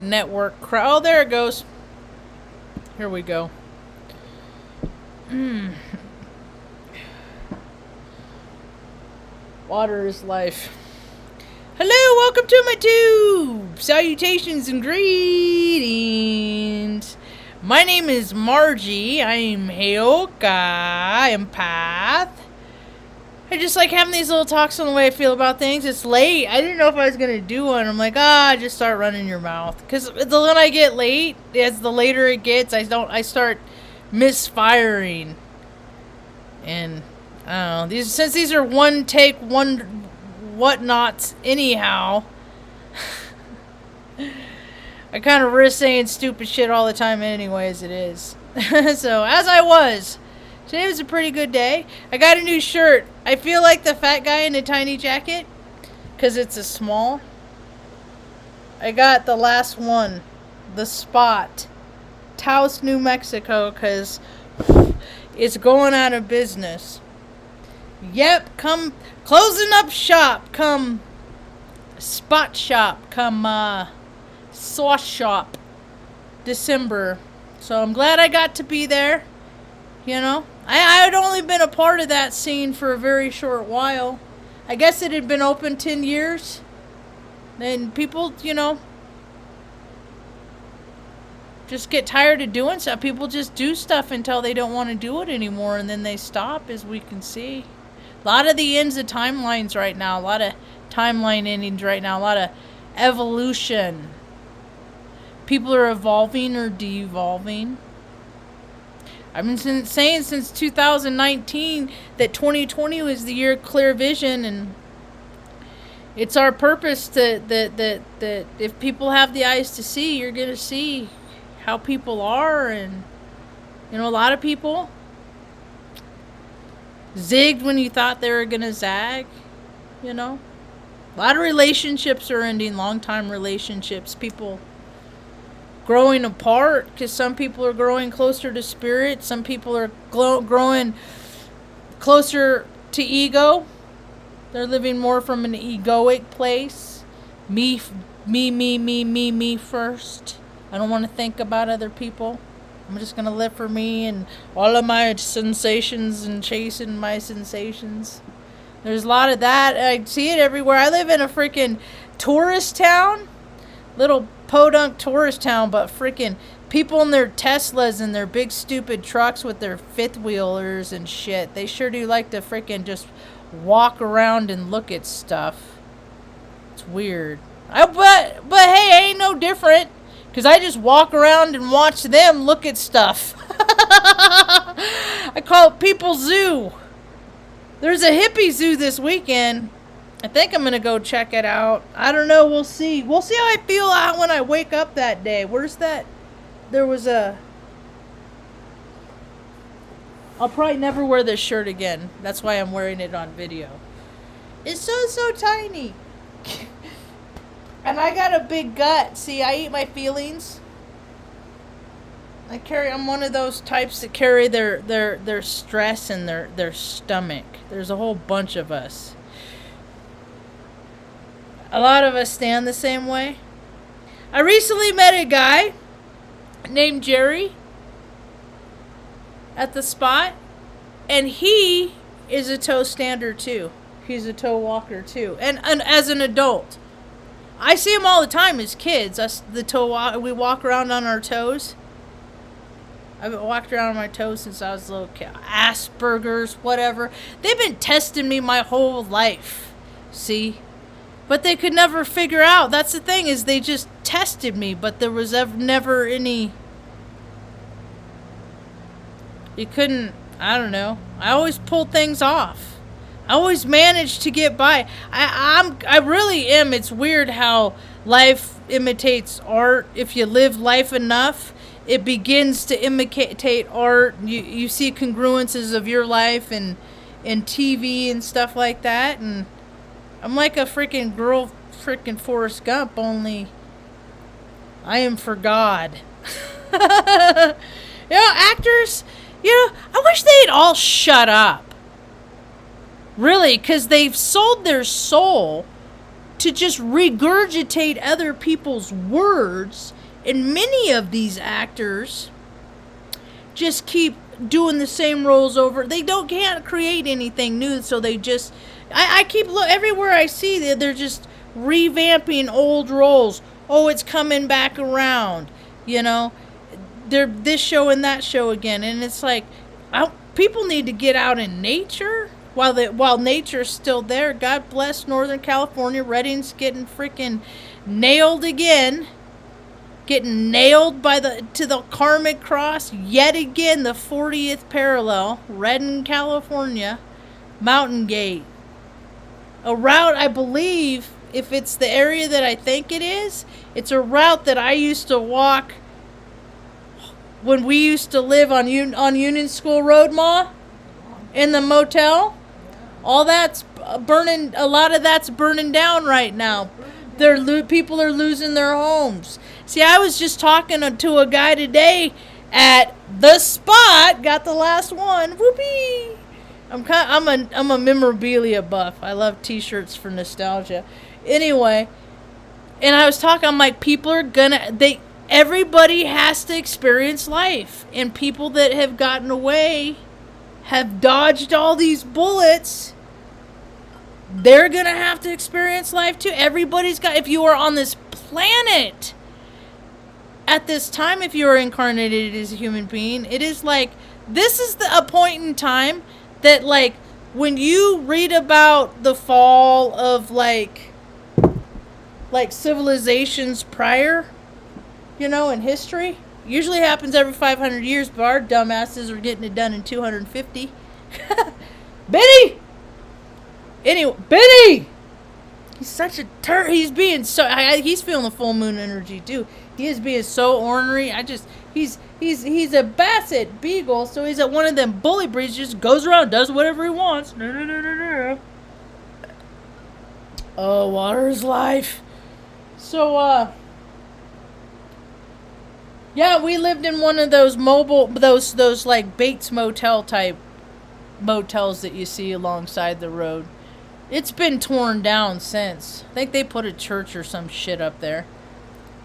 network oh, there it goes. Here we go. Water is life. Hello, welcome to my tube. Salutations and greetings. My name is Margie. I'm Heyoka. I'm Path. I just like having these little talks on the way I feel about things. It's late. I didn't know if I was going to do one. I'm like, just start running your mouth. Because when I get late, as the later it gets, I start misfiring. And, I don't know. Since these are one take, one whatnots anyhow, I kind of risk saying stupid shit all the time anyway as it is. So, as I was... Today was a pretty good day. I got a new shirt. I feel like the fat guy in a tiny jacket because it's a small. I got the last one, the Spot, Taos, New Mexico, because it's going out of business. Yep, come closing up shop, come Spot shop, come sauce shop, December. So I'm glad I got to be there. You know, I had only been a part of that scene for a very short while. I guess it had been open 10 years. And people, just get tired of doing stuff. People just do stuff until they don't want to do it anymore. And then they stop, as we can see. A lot of the ends of timelines right now. A lot of timeline endings right now. A lot of evolution. People are evolving or de-evolving. I've been saying since 2019 that 2020 was the year of clear vision, and it's our purpose that if people have the eyes to see, you're going to see how people are. And, a lot of people zigged when you thought they were going to zag, A lot of relationships are ending, long-time relationships. People growing apart because some people are growing closer to spirit, some people are growing closer to ego. They're living more from an egoic place. Me first. I don't want to think about other people. I'm just going to live for me and all of my sensations and chasing my sensations. There's a lot of that. I see it everywhere. I live in a freaking tourist town. Little podunk tourist town, but freaking people in their Teslas and their big stupid trucks with their fifth wheelers and shit. They sure do like to freaking just walk around and look at stuff. It's weird. But hey, I ain't no different, because I just walk around and watch them look at stuff. I call it People Zoo. There's a hippie zoo this weekend. I think I'm going to go check it out. I don't know. We'll see. We'll see how I feel out when I wake up that day. Where's that? There was a... I'll probably never wear this shirt again. That's why I'm wearing it on video. It's so tiny. And I got a big gut. See, I eat my feelings. I'm one of those types that carry their stress in their stomach. There's a whole bunch of us. A lot of us stand the same way. I recently met a guy named Jerry at the Spot, and he is a toe stander too. He's a toe walker too, and as an adult. I see him all the time as kids. We walk around on our toes. I've walked around on my toes since I was a little kid. Asperger's, whatever. They've been testing me my whole life. See? But they could never figure out. That's the thing, is they just tested me, but there was never any... You couldn't... I don't know. I always pulled things off. I always managed to get by. I really am. It's weird how life imitates art. If you live life enough, it begins to imitate art. You see congruences of your life and TV and stuff like that, and I'm like a freaking Forrest Gump, only I am for God. Actors, I wish they'd all shut up. Really, because they've sold their soul to just regurgitate other people's words. And many of these actors just keep doing the same roles over. They can't create anything new, so they just... I keep everywhere I see they're just revamping old roles. Oh, it's coming back around. You know, they're this show and that show again, and it's like, people need to get out in nature while nature's still there. God bless Northern California. Redding's getting freaking nailed again. Getting nailed to the karmic cross yet again. The 40th parallel, Redding, California, Mountain Gate. A route, I believe, if it's the area that I think it is, it's a route that I used to walk when we used to live on Union School Road, Ma, in the motel. All that's burning. A lot of that's burning down right now. People are losing their homes. See, I was just talking to a guy today at the spot. Got the last one. Whoopee! I'm a memorabilia buff. I love T-shirts for nostalgia. Anyway, and I was talking. I'm like, people are everybody has to experience life, and people that have gotten away, have dodged all these bullets. They're gonna have to experience life too. Everybody's got. If you are on this planet at this time, if you are incarnated as a human being, it is like this is a point in time that, like, when you read about the fall of like civilizations prior, you know, in history, usually happens every 500 years, but our dumbasses are getting it done in 250. Benny! Anyway, Benny! He's such a he's being so... he's feeling the full moon energy, too. He is being so ornery. He's a basset beagle, so he's at one of them bully breeds, just goes around, does whatever he wants. Oh, water is life. So, yeah, we lived in one of those those like Bates Motel type motels that you see alongside the road. It's been torn down since. I think they put a church or some shit up there.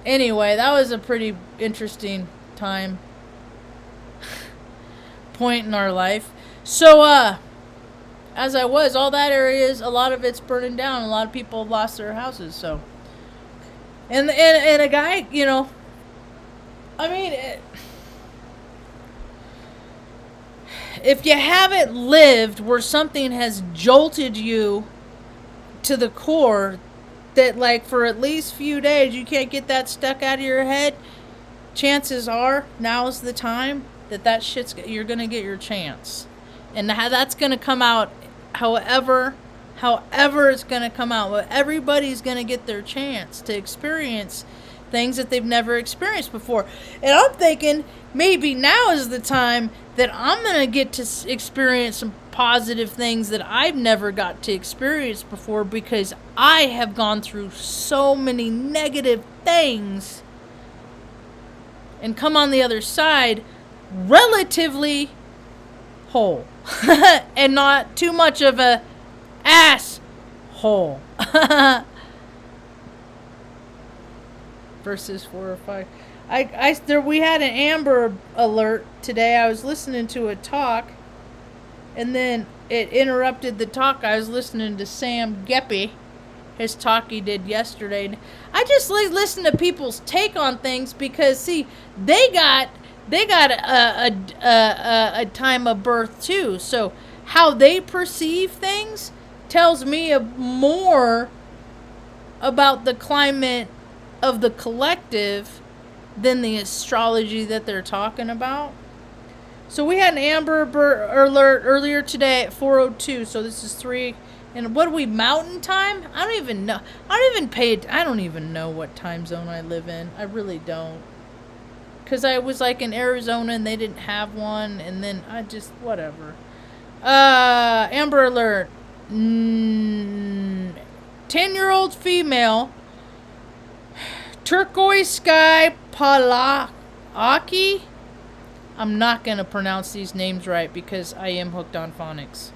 Anyway, that was a pretty interesting point in our life. So, as all that area is, a lot of it's burning down. A lot of people have lost their houses, so. And a guy, you know, I mean, if you haven't lived where something has jolted you to the core, that like for at least a few days you can't get that stuck out of your head, chances are now's the time that you're gonna get your chance, and that's gonna come out however it's gonna come out. But everybody's gonna get their chance to experience things that they've never experienced before. And I'm thinking maybe now is the time that I'm going to get to experience some positive things that I've never got to experience before, because I have gone through so many negative things and come on the other side relatively whole and not too much of a asshole. Verses 4 or 5. We had an Amber Alert today. I was listening to a talk, and then it interrupted the talk. I was listening to Sam Geppy, his talk he did yesterday. I just listen to people's take on things, because see, they got a time of birth too. So how they perceive things tells me more about the climate of the collective than the astrology that they're talking about. So we had an Amber Alert earlier today at 4:02. So this is 3. And what are we, mountain time? I don't even know. I don't even know what time zone I live in. I really don't. Because I was like in Arizona and they didn't have one. And then I just, whatever. Amber Alert. 10-year-old female. Turquoise sky Palaki. I'm not going to pronounce these names right because I am hooked on phonics.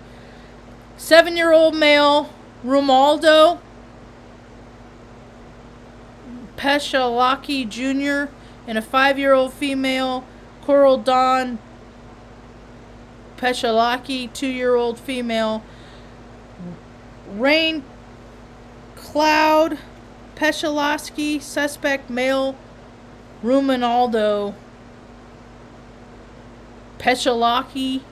7-year-old male Romualdo Peshalaki Jr., and a 5-year-old female, Coral Dawn Peshalaki, 2-year-old female, Rain Cloud Peshalowski, suspect male, Ruminaldo Peshalaki,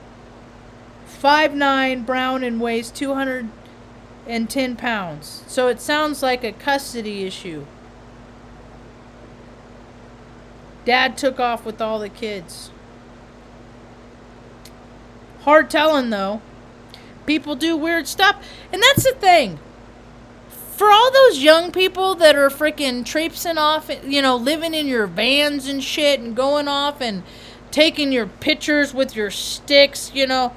5'9", brown, and weighs 210 pounds. So it sounds like a custody issue. Dad took off with all the kids. Hard telling, though. People do weird stuff. And that's the thing. For all those young people that are freaking traipsing off, you know, living in your vans and shit and going off and taking your pictures with your sticks, you know,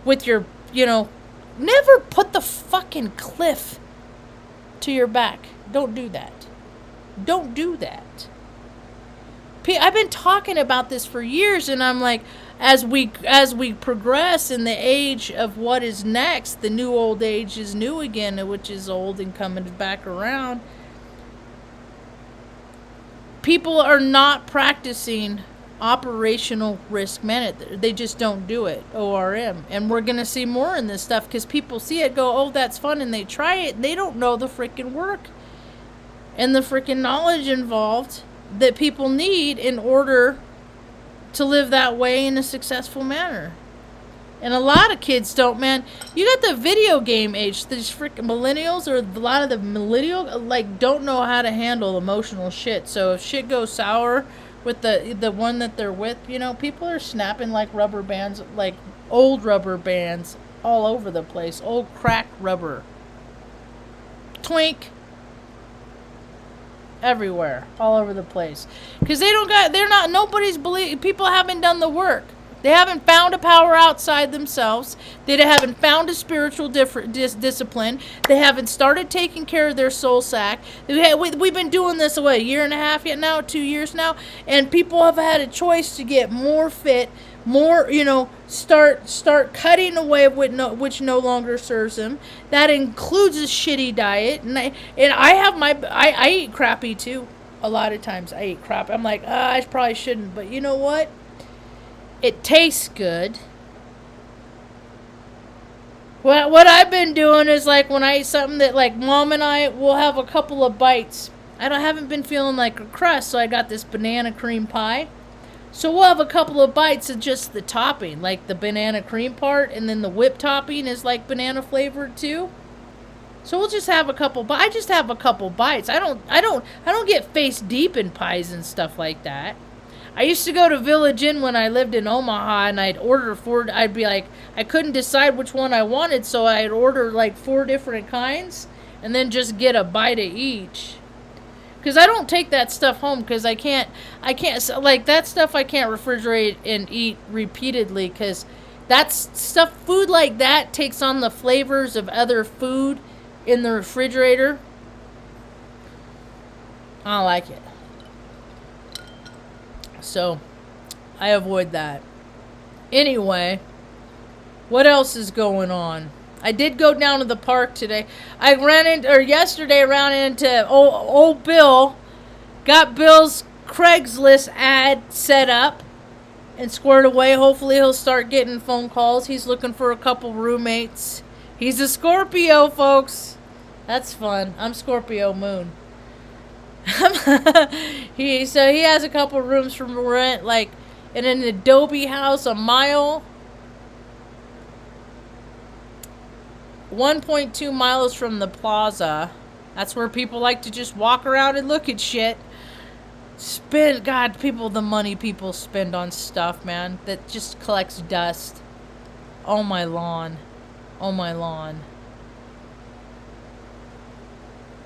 with your, you know, never put the fucking cliff to your back. Don't do that. Don't do that. I've been talking about this for years, and I'm like, as we progress in the age of what is next, the new old age is new again, which is old and coming back around. People are not practicing operational risk management. They just don't do it. ORM. And we're going to see more in this stuff because people see it, go, oh, that's fun, and they try it. And they don't know the freaking work and the freaking knowledge involved that people need in order to live that way in a successful manner. And a lot of kids don't, man. You got the video game age. These freaking millennials, or a lot of the millennials, like, don't know how to handle emotional shit. So if shit goes sour with the one that they're with, you know, people are snapping like rubber bands, like old rubber bands all over the place. Old crack rubber. Twink. Everywhere, all over the place, because people haven't done the work. They haven't found a power outside themselves. They haven't found a spiritual discipline. They haven't started taking care of their soul sack. We've been doing this a year and a half yet now, 2 years now, and people have had a choice to get more fit, more, you know, start cutting away which no longer serves them. That includes a shitty diet, and I eat crappy too. A lot of times I eat crap. I'm like, I probably shouldn't, but you know what? It tastes good. What I've been doing is, like, when I eat something that, like, Mom and I will have a couple of bites. haven't been feeling like a crust, so I got this banana cream pie. So we'll have a couple of bites of just the topping, like the banana cream part, and then the whipped topping is like banana flavored too. So we'll just have a couple. I just have a couple bites. I don't get face deep in pies and stuff like that. I used to go to Village Inn when I lived in Omaha, and I'd order I'd be like, I couldn't decide which one I wanted, so I'd order like 4 different kinds, and then just get a bite of each. Because I don't take that stuff home, because I can't, like, that stuff I can't refrigerate and eat repeatedly, because food like that takes on the flavors of other food in the refrigerator. I don't like it. So, I avoid that. Anyway, what else is going on? I did go down to the park today. Yesterday ran into old Bill. Got Bill's Craigslist ad set up and squared away. Hopefully he'll start getting phone calls. He's looking for a couple roommates. He's a Scorpio, folks. That's fun. I'm Scorpio moon. He has a couple rooms from rent, like in an Adobe house, a mile. 1.2 miles from the plaza. That's where people like to just walk around and look at shit. The money people spend on stuff, man, that just collects dust. Oh my lawn.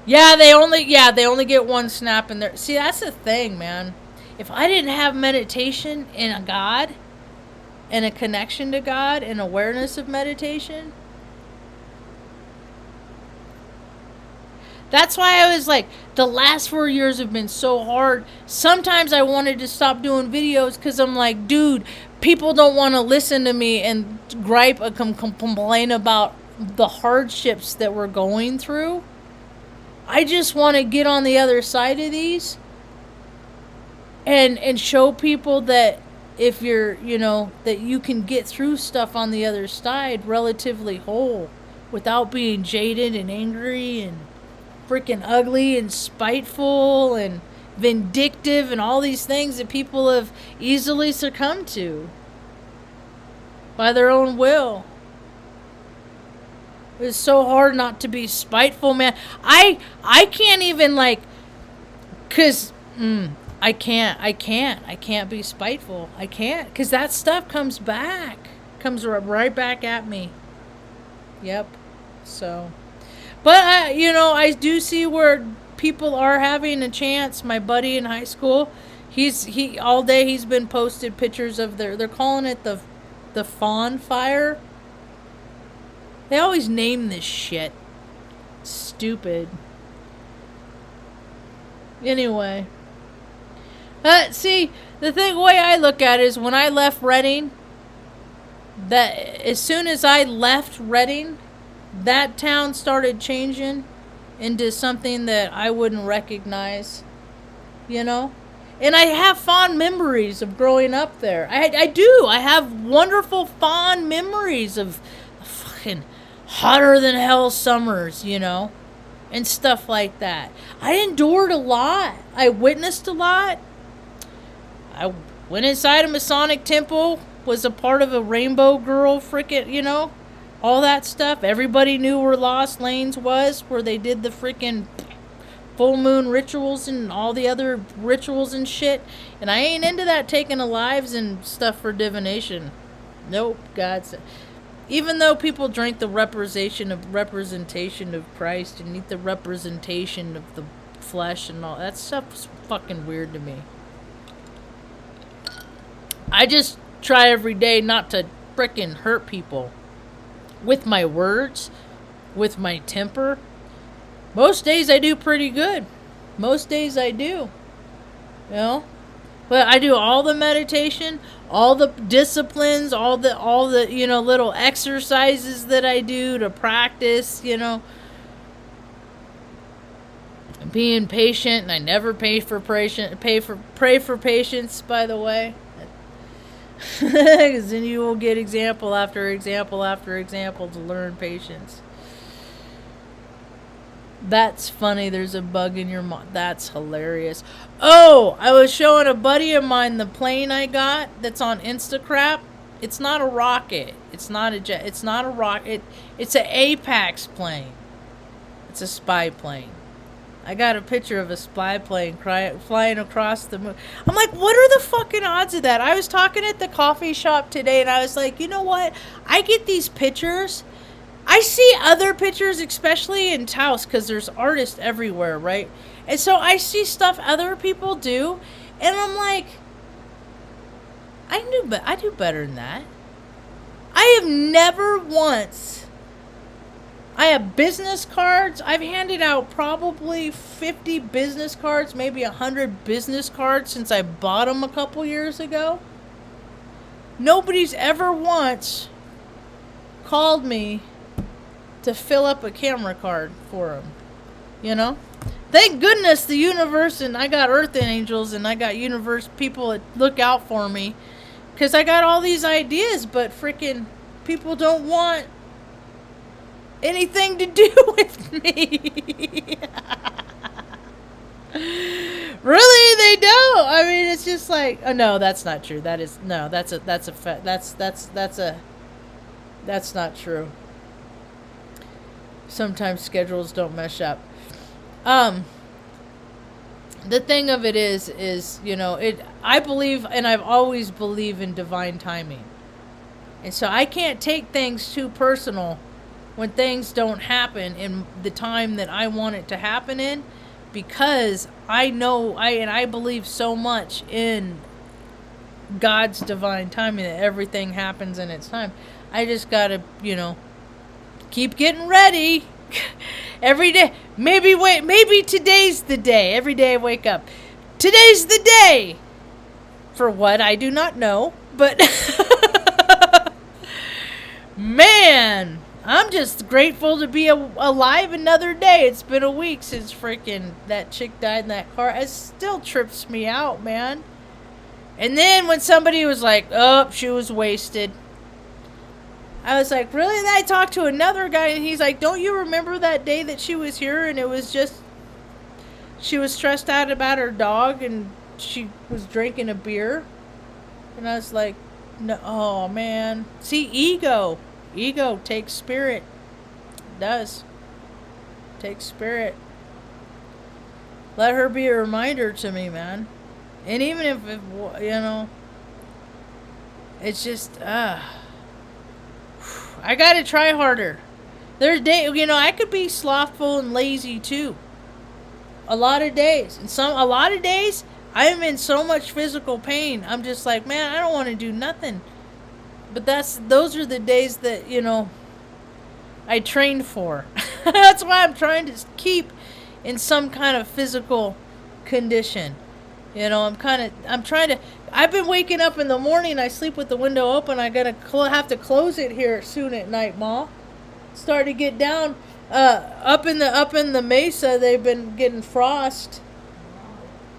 Yeah, they only get one snap in there. See, that's the thing, man. If I didn't have meditation and a God and a connection to God and awareness of meditation, that's why I was like, the last 4 years have been so hard. Sometimes I wanted to stop doing videos because I'm like, dude, people don't want to listen to me and gripe or complain about the hardships that we're going through. I just want to get on the other side of these and show people that if you're, that you can get through stuff on the other side relatively whole without being jaded and angry and freaking ugly and spiteful and vindictive and all these things that people have easily succumbed to by their own will. It's so hard not to be spiteful, man. I can't even cause I can't be spiteful. I can't, cause that stuff comes right back at me. Yep. So, but I do see where people are having a chance. My buddy in high school, he all day he's been posted pictures of they're calling it the fawn fire. They always name this shit. Stupid. Anyway. See, the way I look at it is when I left Reading, that as soon as I left Reading, that town started changing into something that I wouldn't recognize. And I have fond memories of growing up there. I do. I have wonderful fond memories of fucking hotter than hell summers, and stuff like that. I endured a lot. I witnessed a lot. I went inside a Masonic temple, was a part of a Rainbow Girl frickin', all that stuff. Everybody knew where Lost Lanes was, where they did the frickin' full moon rituals and all the other rituals and shit. And I ain't into that taking of lives and stuff for divination. Nope, God's. Even though people drink the representation of Christ and eat the representation of the flesh and all that stuff is fucking weird to me. I just try every day not to frickin' hurt people with my words, with my temper. Most days I do pretty good. Most days I do. But I do all the meditation, all the disciplines, all the little exercises that I do to practice, being patient, and I never pray for patience, by the way. Because then you will get example after example after example to learn patience. That's funny. There's a bug in your mind. That's hilarious. Oh, I was showing a buddy of mine the plane I got that's on Instacrap. It's not a rocket. It's not a jet. It's not a rocket. It's an Apex plane. It's a spy plane. I got a picture of a spy plane flying across the moon. I'm like, what are the fucking odds of that? I was talking at the coffee shop today, and I was like, you know what? I get these pictures. I see other pictures, especially in Taos, because there's artists everywhere, right? And so I see stuff other people do, and I'm like, I do better than that. I have never once. I have business cards. I've handed out probably 50 business cards, maybe 100 business cards since I bought them a couple years ago. Nobody's ever once called me to fill up a camera card for them. Thank goodness the universe, and I got earth angels, and I got universe people that look out for me, because I got all these ideas, but freaking people don't want anything to do with me. Really, they don't. I mean, it's just like, oh no, that's not true. That's not true. Sometimes schedules don't mesh up. The thing of it is, I believe, and I've always believed in divine timing. And so I can't take things too personal when things don't happen in the time that I want it to happen in, because I know, I believe so much in God's divine timing that everything happens in its time. I just gotta, keep getting ready every day. Maybe today's the day. Every day I wake up. Today's the day. For what, I do not know, but man, I'm just grateful to be alive another day. It's been a week since freaking that chick died in that car. It still trips me out, man. And then when somebody was like, oh, she was wasted, I was like, really? And I talked to another guy, and he's like, don't you remember that day that she was here, and it was just, she was stressed out about her dog, and she was drinking a beer? And I was like, no, oh, man. See, ego. Ego takes spirit. It does. Takes spirit. Let her be a reminder to me, man. And even if, you know, it's just, I gotta try harder. There's days, you know, I could be slothful and lazy too. A lot of days. And a lot of days, I am in so much physical pain. I'm just like, man, I don't want to do nothing. But those are the days that, you know, I trained for. That's why I'm trying to keep in some kind of physical condition. You know, I've been waking up in the morning. I sleep with the window open. I gotta have to close it here soon at night, Ma. Start to get down. Up in the mesa, they've been getting frost,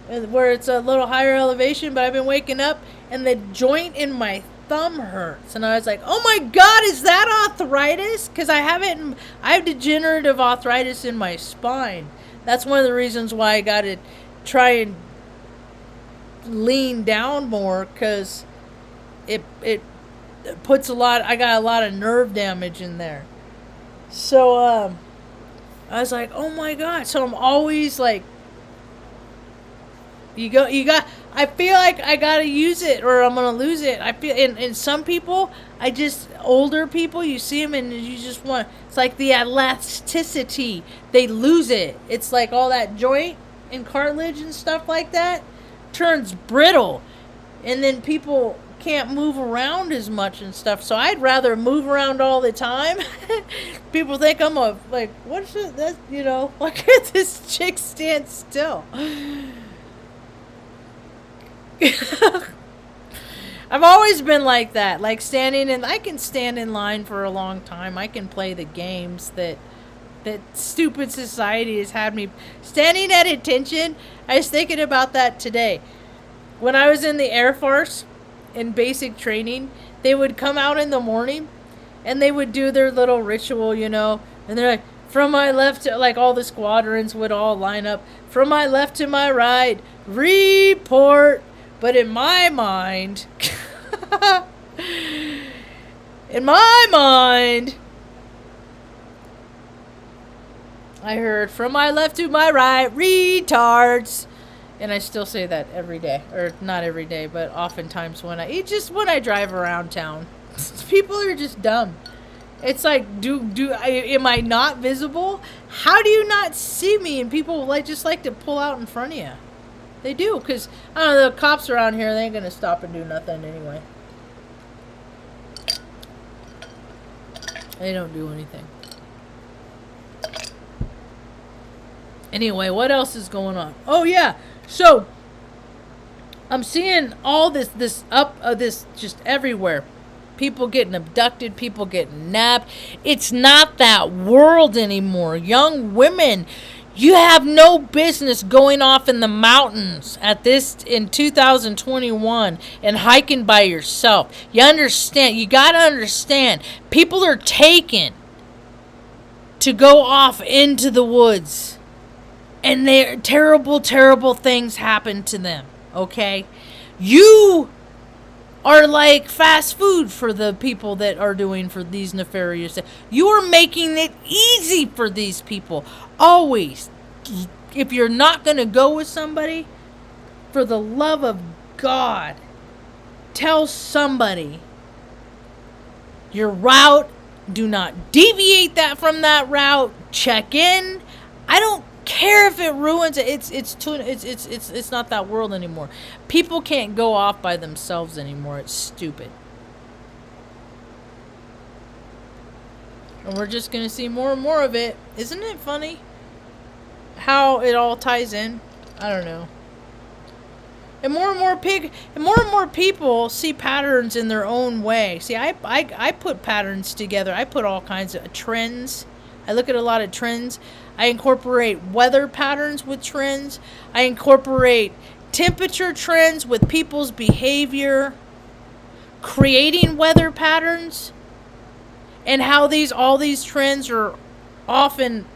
where it's a little higher elevation. But I've been waking up, and the joint in my thumb hurts, and I was like, "Oh my God, is that arthritis?" Because I have degenerative arthritis in my spine. That's one of the reasons why I got to try and lean down more, because it puts I got a lot of nerve damage in there. So I was like, oh my God. So I'm always like, I feel like I gotta use it or I'm gonna lose it. I feel, and some people, older people, you see them and you just want, it's like the elasticity, they lose it. It's like all that joint and cartilage and stuff like that turns brittle, and then people can't move around as much and stuff. So I'd rather move around all the time. People think I'm what's that, you know, why can't this chick stand still? I've always been like that, like I can stand in line for a long time. I can play the games that stupid society has had me standing at attention. I was thinking about that today. When I was in the Air Force in basic training, they would come out in the morning and they would do their little ritual, you know, and they're like, from my left to, like, all the squadrons would all line up, from my left to my right, report. But in my mind, I heard, from my left to my right, retards. And I still say that every day. Or not every day, but oftentimes when I drive around town. People are just dumb. It's like, am I not visible? How do you not see me? And people just like to pull out in front of you. They do, because, I don't know, the cops around here, they ain't going to stop and do nothing anyway. They don't do anything. Anyway, what else is going on? Oh, yeah. So, I'm seeing all this just everywhere. People getting abducted, people getting nabbed. It's not that world anymore. Young women, you have no business going off in the mountains in 2021 and hiking by yourself. You gotta understand, people are taken to go off into the woods, and terrible, terrible things happen to them, okay? You are like fast food for the people that are doing for these nefarious things. You are making it easy for these people. Always. If you're not going to go with somebody, for the love of God, tell somebody your route. Do not deviate from that route. Check in. I don't care if it ruins it. It's not that world anymore. People can't go off by themselves anymore. It's stupid. And we're just going to see more and more of it. Isn't it funny how it all ties in? I don't know. And more and more people see patterns in their own way. See, I put patterns together. I put all kinds of trends. I look at a lot of trends. I incorporate weather patterns with trends. I incorporate temperature trends with people's behavior, creating weather patterns, and how all these trends are often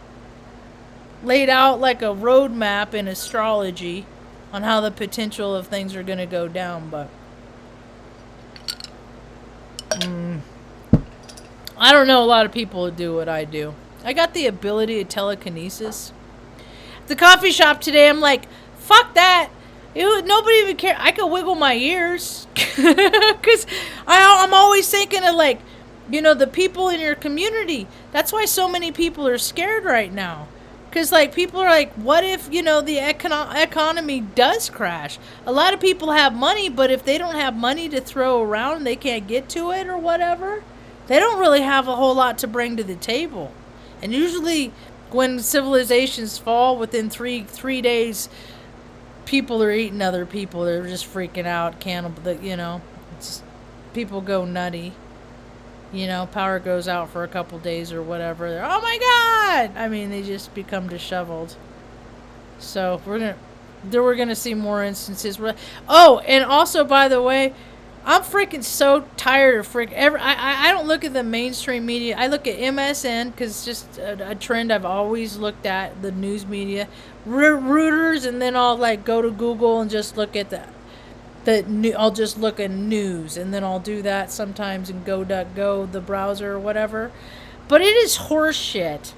laid out like a roadmap in astrology on how the potential of things are going to go down. But I don't know a lot of people who do what I do. I got the ability of telekinesis. At the coffee shop today, I'm like, fuck that. Nobody even care. I could wiggle my ears. Because I'm always thinking of, like, you know, the people in your community. That's why so many people are scared right now. Because, like, people are like, what if, you know, the economy does crash? A lot of people have money, but if they don't have money to throw around, they can't get to it or whatever, they don't really have a whole lot to bring to the table. And usually when civilizations fall within three days, people are eating other people. They're just freaking out, cannibal, you know. People go nutty. You know, power goes out for a couple days or whatever. They're, oh my God! I mean, they just become disheveled. So we're gonna see more instances. Oh, and also, by the way, I'm freaking so tired of I don't look at the mainstream media. I look at MSN because it's just a trend I've always looked at, the news media. Reuters, and then I'll like go to Google and just look at I'll just look at news, and then I'll do that sometimes in Go, the browser or whatever. But it is horseshit.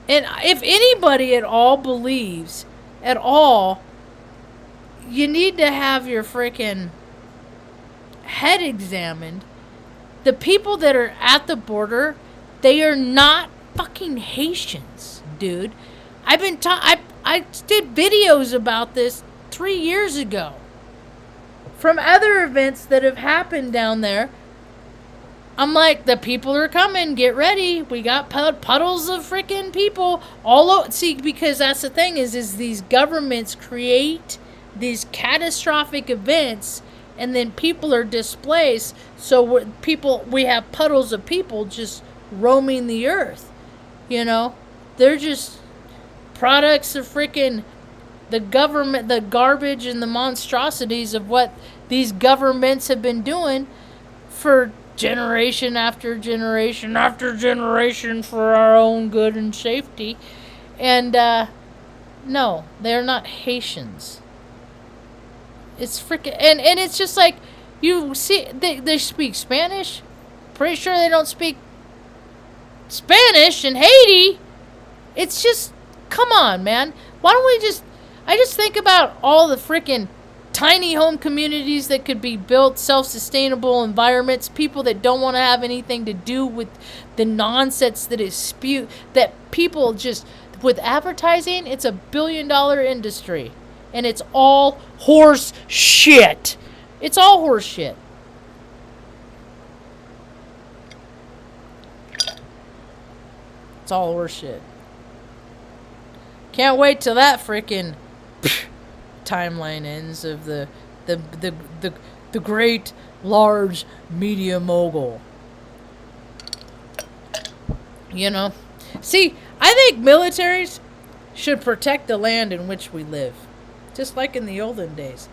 And if anybody at all believes, at all, you need to have your freaking head examined. The people that are at the border, they are not fucking Haitians, dude. I did videos about this 3 years ago. From other events that have happened down there, I'm like, the people are coming. Get ready. We got puddles of freaking people all over. See, because that's the thing is these governments create these catastrophic events, and then people are displaced. So we have puddles of people just roaming the earth. You know, they're just products of freaking the government, the garbage and the monstrosities of what these governments have been doing for generation after generation after generation for our own good and safety. And no, they're not Haitians. It's freaking, and it's just like, you see, they speak Spanish. Pretty sure they don't speak Spanish in Haiti. It's just, come on, man. Why don't we I just think about all the freaking tiny home communities that could be built, self-sustainable environments, people that don't want to have anything to do with the nonsense that is spewed, that people just, with advertising, it's $1 billion industry. And it's all horse shit. It's all horse shit. It's all horse shit. Can't wait till that freaking timeline ends of the great large media mogul. You know, see, I think militaries should protect the land in which we live, just like in the olden days.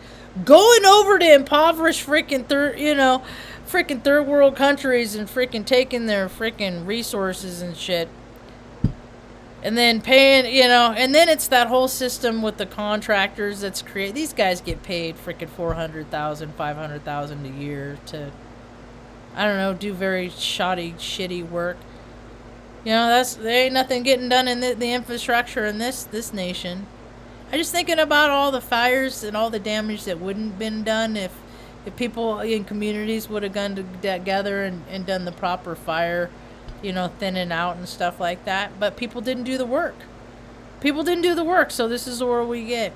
Going over to impoverished freaking third world countries and freaking taking their freaking resources and shit. And then paying, you know, and then it's that whole system with the contractors that's created. These guys get paid freaking $400,000, $500,000 a year to, I don't know, do very shitty work. You know, there ain't nothing getting done in the infrastructure in this nation. I'm just thinking about all the fires and all the damage that wouldn't been done if people in communities would have gone together and done the proper fire, you know, thinning out and stuff like that. But people didn't do the work. People didn't do the work, so this is where we get.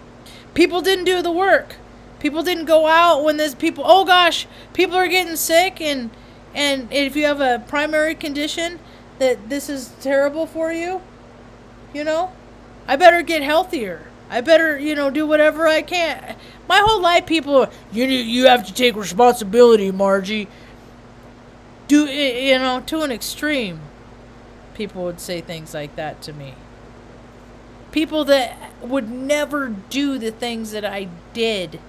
People didn't do the work. People didn't go out when there's people, oh gosh, people are getting sick, and if you have a primary condition that this is terrible for you, you know, I better get healthier. I better, do whatever I can. My whole life, people, you have to take responsibility, Margie. Do to an extreme. People would say things like that to me. People that would never do the things that I did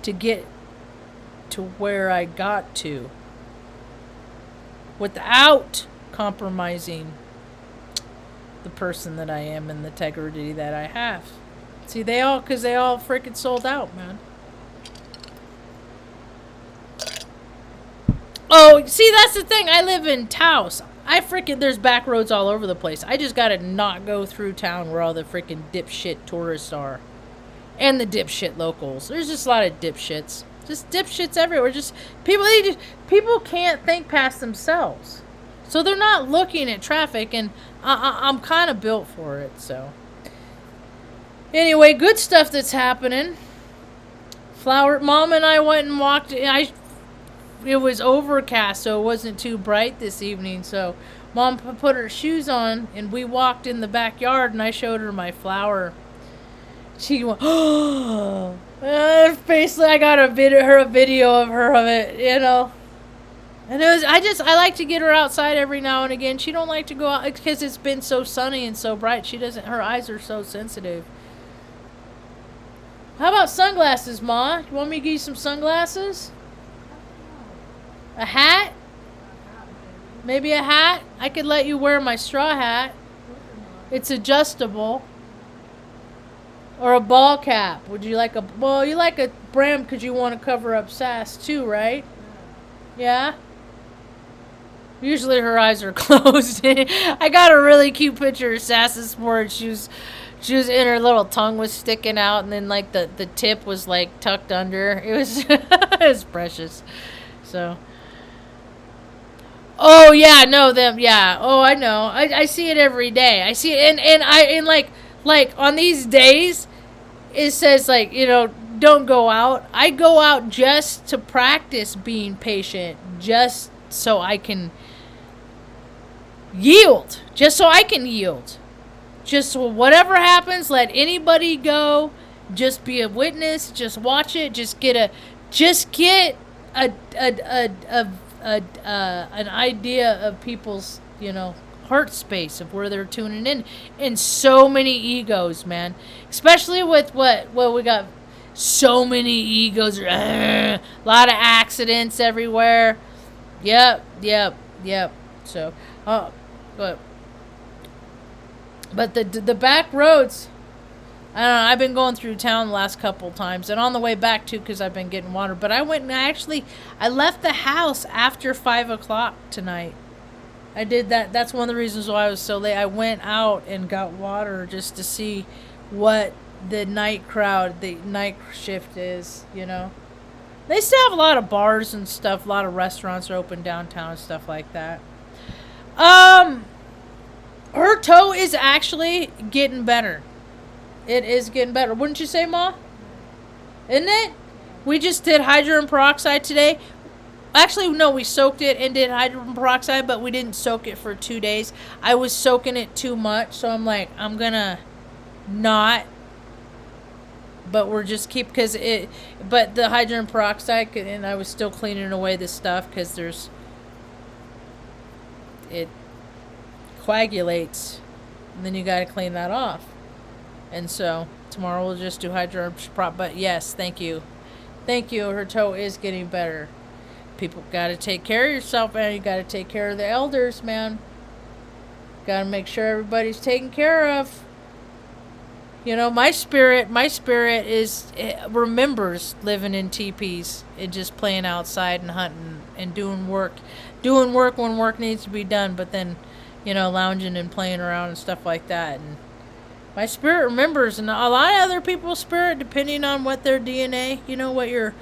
to get to where I got to without compromising the person that I am and the integrity that I have. See, because they all freaking sold out, man. Oh, see, that's the thing. I live in Taos. There's back roads all over the place. I just gotta not go through town where all the freaking dipshit tourists are. And the dipshit locals. There's just a lot of dipshits. Just dipshits everywhere. Just people can't think past themselves. So they're not looking at traffic, and I'm kind of built for it, so. Anyway, good stuff that's happening. Mom and I went and walked. It was overcast, so it wasn't too bright this evening. So Mom put her shoes on, and we walked in the backyard, and I showed her my flower. She went, oh. Basically, I got a video of it, And it was, I like to get her outside every now and again. She don't like to go out because it's been so sunny and so bright. Her eyes are so sensitive. How about sunglasses, Ma? You want me to give you some sunglasses? A hat? Maybe a hat? I could let you wear my straw hat. It's adjustable. Or a ball cap. Would you like you like a brim because you want to cover up sass too, right? Yeah? Usually her eyes are closed. I got a really cute picture of Sass's sport. She was in, her little tongue was sticking out, and then like the tip was like tucked under. It was it was precious. So. Oh yeah, no them yeah. Oh, I know. I see it every day. I see it, and like on these days, it says like, don't go out. I go out just to practice being patient, just so I can yield. Just so I can yield. Just so whatever happens, let anybody go. Just be a witness. Just watch it. Just get an idea of people's, heart space of where they're tuning in. And so many egos, man. Especially with what we got. So many egos. A lot of accidents everywhere. Yep. So, but the back roads, I don't know, I've been going through town the last couple times, and on the way back too, because I've been getting water. But I went and I left the house after 5 o'clock tonight. I did that. That's one of the reasons why I was so late. I went out and got water just to see what the night shift is, They still have a lot of bars and stuff. A lot of restaurants are open downtown and stuff like that. Her toe is actually getting better. It is getting better. Wouldn't you say, Ma? Isn't it? We just did hydrogen peroxide today. Actually, no, we soaked it and did hydrogen peroxide, but we didn't soak it for 2 days. I was soaking it too much, so I'm like, I'm gonna not. But we're just but the hydrogen peroxide, and I was still cleaning away the stuff because it coagulates, and then you got to clean that off. And so tomorrow we'll just do hydrogen peroxide. But yes, thank you. Her toe is getting better. People got to take care of yourself, man. You got to take care of the elders, man. Got to make sure everybody's taken care of. My spirit remembers living in teepees and just playing outside and hunting and doing work when work needs to be done, but then, lounging and playing around and stuff like that. And my spirit remembers, and a lot of other people's spirit, depending on what their DNA, what your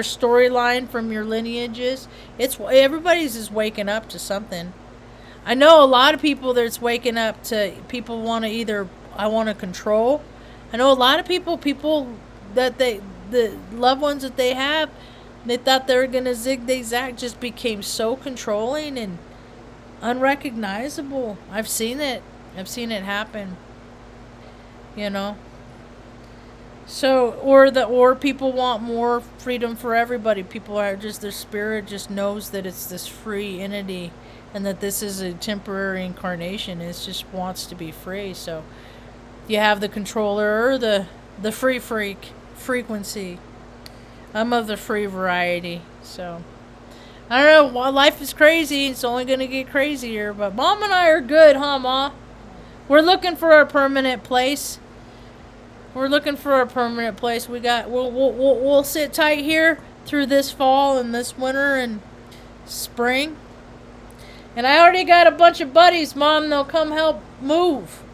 storyline from your lineage is. Everybody's is waking up to something. I know a lot of people that's waking up to, people want to I want to control. I know a lot of people that the loved ones that they have, they thought they were going to zig, they zag, just became so controlling and unrecognizable. I've seen it happen. you know. So, or people want more freedom for everybody. People are just, their spirit just knows that it's this free entity, and that this is a temporary incarnation. It just wants to be free. So you have the controller or the free frequency. I'm of the free variety. So I don't know. Well, life is crazy. It's only gonna get crazier. But Mom and I are good, huh, Ma? We're looking for a permanent place. We're looking for a permanent place. We'll sit tight here through this fall and this winter and spring. And I already got a bunch of buddies, Mom. They'll come help move.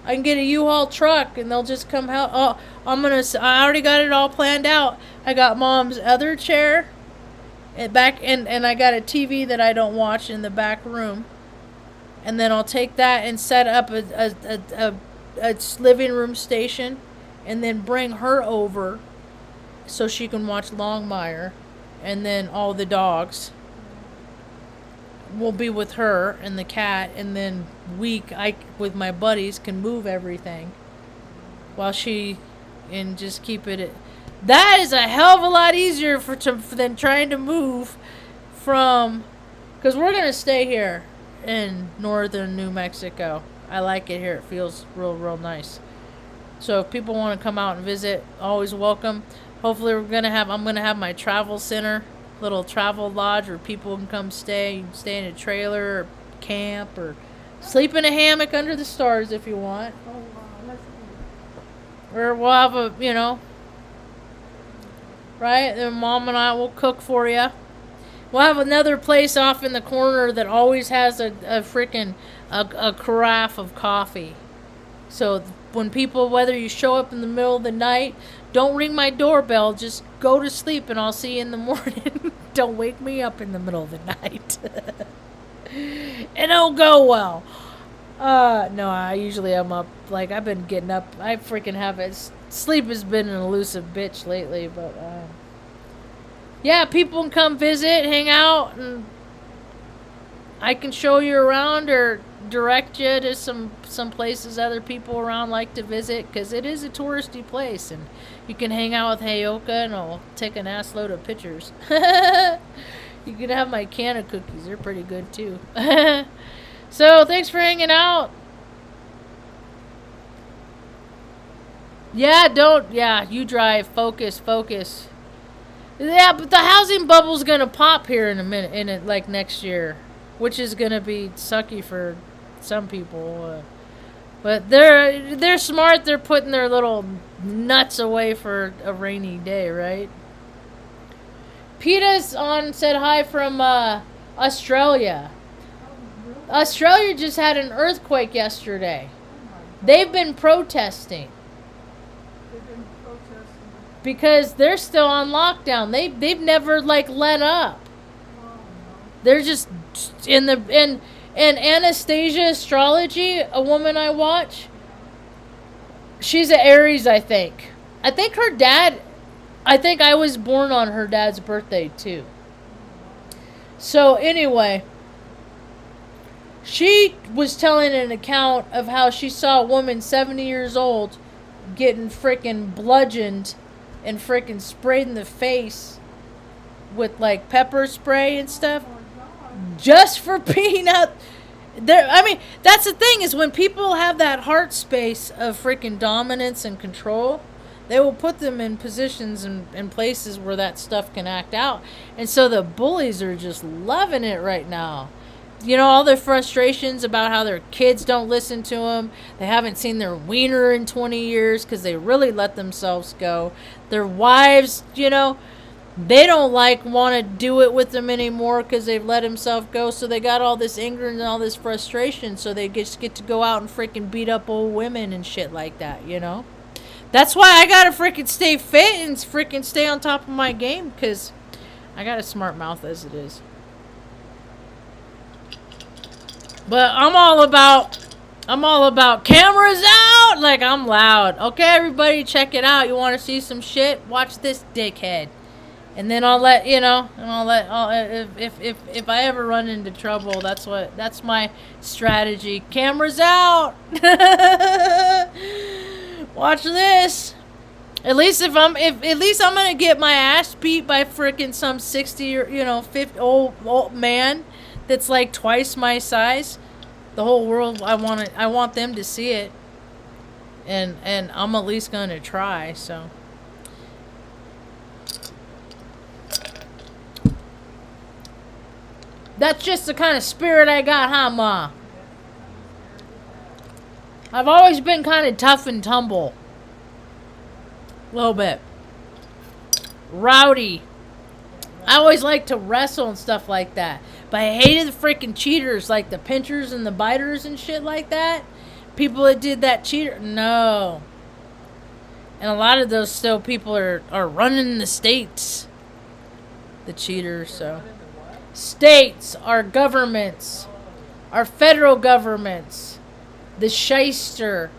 I can get a U-Haul truck and they'll just come help. Oh, I already got it all planned out. I got Mom's other chair and I got a TV that I don't watch in the back room. And then I'll take that and set up a living room station, and then bring her over so she can watch Longmire, and then all the dogs will be with her and the cat, and then I with my buddies can move everything while and just keep it. That is a hell of a lot easier than trying to move from, because we're gonna stay here in northern New Mexico. I like it here. It feels real nice. So if people want to come out and visit, always welcome. Hopefully I'm gonna have my travel center, little travel lodge where people can come stay. You can stay in a trailer or camp or sleep in a hammock under the stars if you want. Oh, wow. That's good. Or we'll have right? Then Mom and I will cook for you. We'll have another place off in the corner that always has a freaking carafe of coffee. So when people, whether you show up in the middle of the night, don't ring my doorbell. Just go to sleep and I'll see you in the morning. Don't wake me up in the middle of the night. It'll go well. No, I usually am up. Like, I've been getting up. I freaking have it. Sleep has been an elusive bitch lately, but yeah, people can come visit, hang out, and I can show you around or direct you to some places other people around like to visit, because it is a touristy place, and you can hang out with Heyoka and I'll take an ass load of pictures. You can have my can of cookies. They're pretty good too. So thanks for hanging out. Yeah, you drive. Focus. Yeah, but the housing bubble's gonna pop here in a minute, like next year, which is gonna be sucky for some people. But they're smart. They're putting their little nuts away for a rainy day, right? Peta's said hi from Australia. Australia just had an earthquake yesterday. They've been protesting. Because they're still on lockdown. They've never let up. They're just in Anastasia Astrology, a woman I watch. She's an Aries, I think. I think I was born on her dad's birthday too. So anyway, she was telling an account of how she saw a woman 70 years old getting freaking bludgeoned and freaking sprayed in the face with like pepper spray and stuff, just for being out there. I mean, that's the thing, is when people have that heart space of freaking dominance and control, they will put them in positions and places where that stuff can act out. And so the bullies are just loving it right now. You know, all their frustrations about how their kids don't listen to them. They haven't seen their wiener in 20 years because they really let themselves go. Their wives, they don't want to do it with them anymore because they've let themselves go. So they got all this anger and all this frustration. So they just get to go out and freaking beat up old women and shit like that, That's why I got to freaking stay fit and freaking stay on top of my game, because I got a smart mouth as it is. But I'm all about cameras out. Like, I'm loud. Okay, everybody, check it out. You want to see some shit? Watch this dickhead. And then I'll let if I ever run into trouble, that's my strategy. Cameras out. Watch this. At least I'm gonna get my ass beat by frickin' some 60 or 50 old man that's like twice my size. The whole world, I want them to see it. And I'm at least gonna try, so. That's just the kind of spirit I got, huh, Ma? I've always been kind of tough and tumble. A little bit. Rowdy. I always liked to wrestle and stuff like that. But I hated the freaking cheaters, like the pinchers and the biters and shit like that. People that did that cheater. No. And a lot of those still people are running the states. The cheaters, so. States, our governments, our federal governments, the shyster.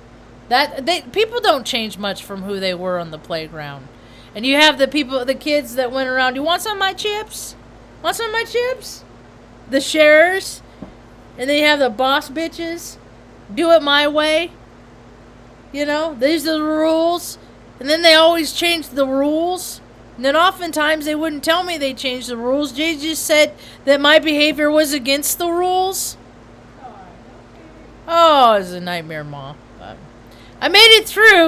People don't change much from who they were on the playground. And you have the kids that went around, you want some of my chips? Want some of my chips? The sharers. And then you have the boss bitches. Do it my way. These are the rules. And then they always change the rules. And then oftentimes they wouldn't tell me they changed the rules. They just said that my behavior was against the rules. Oh, it was a nightmare, Mom. But I made it through.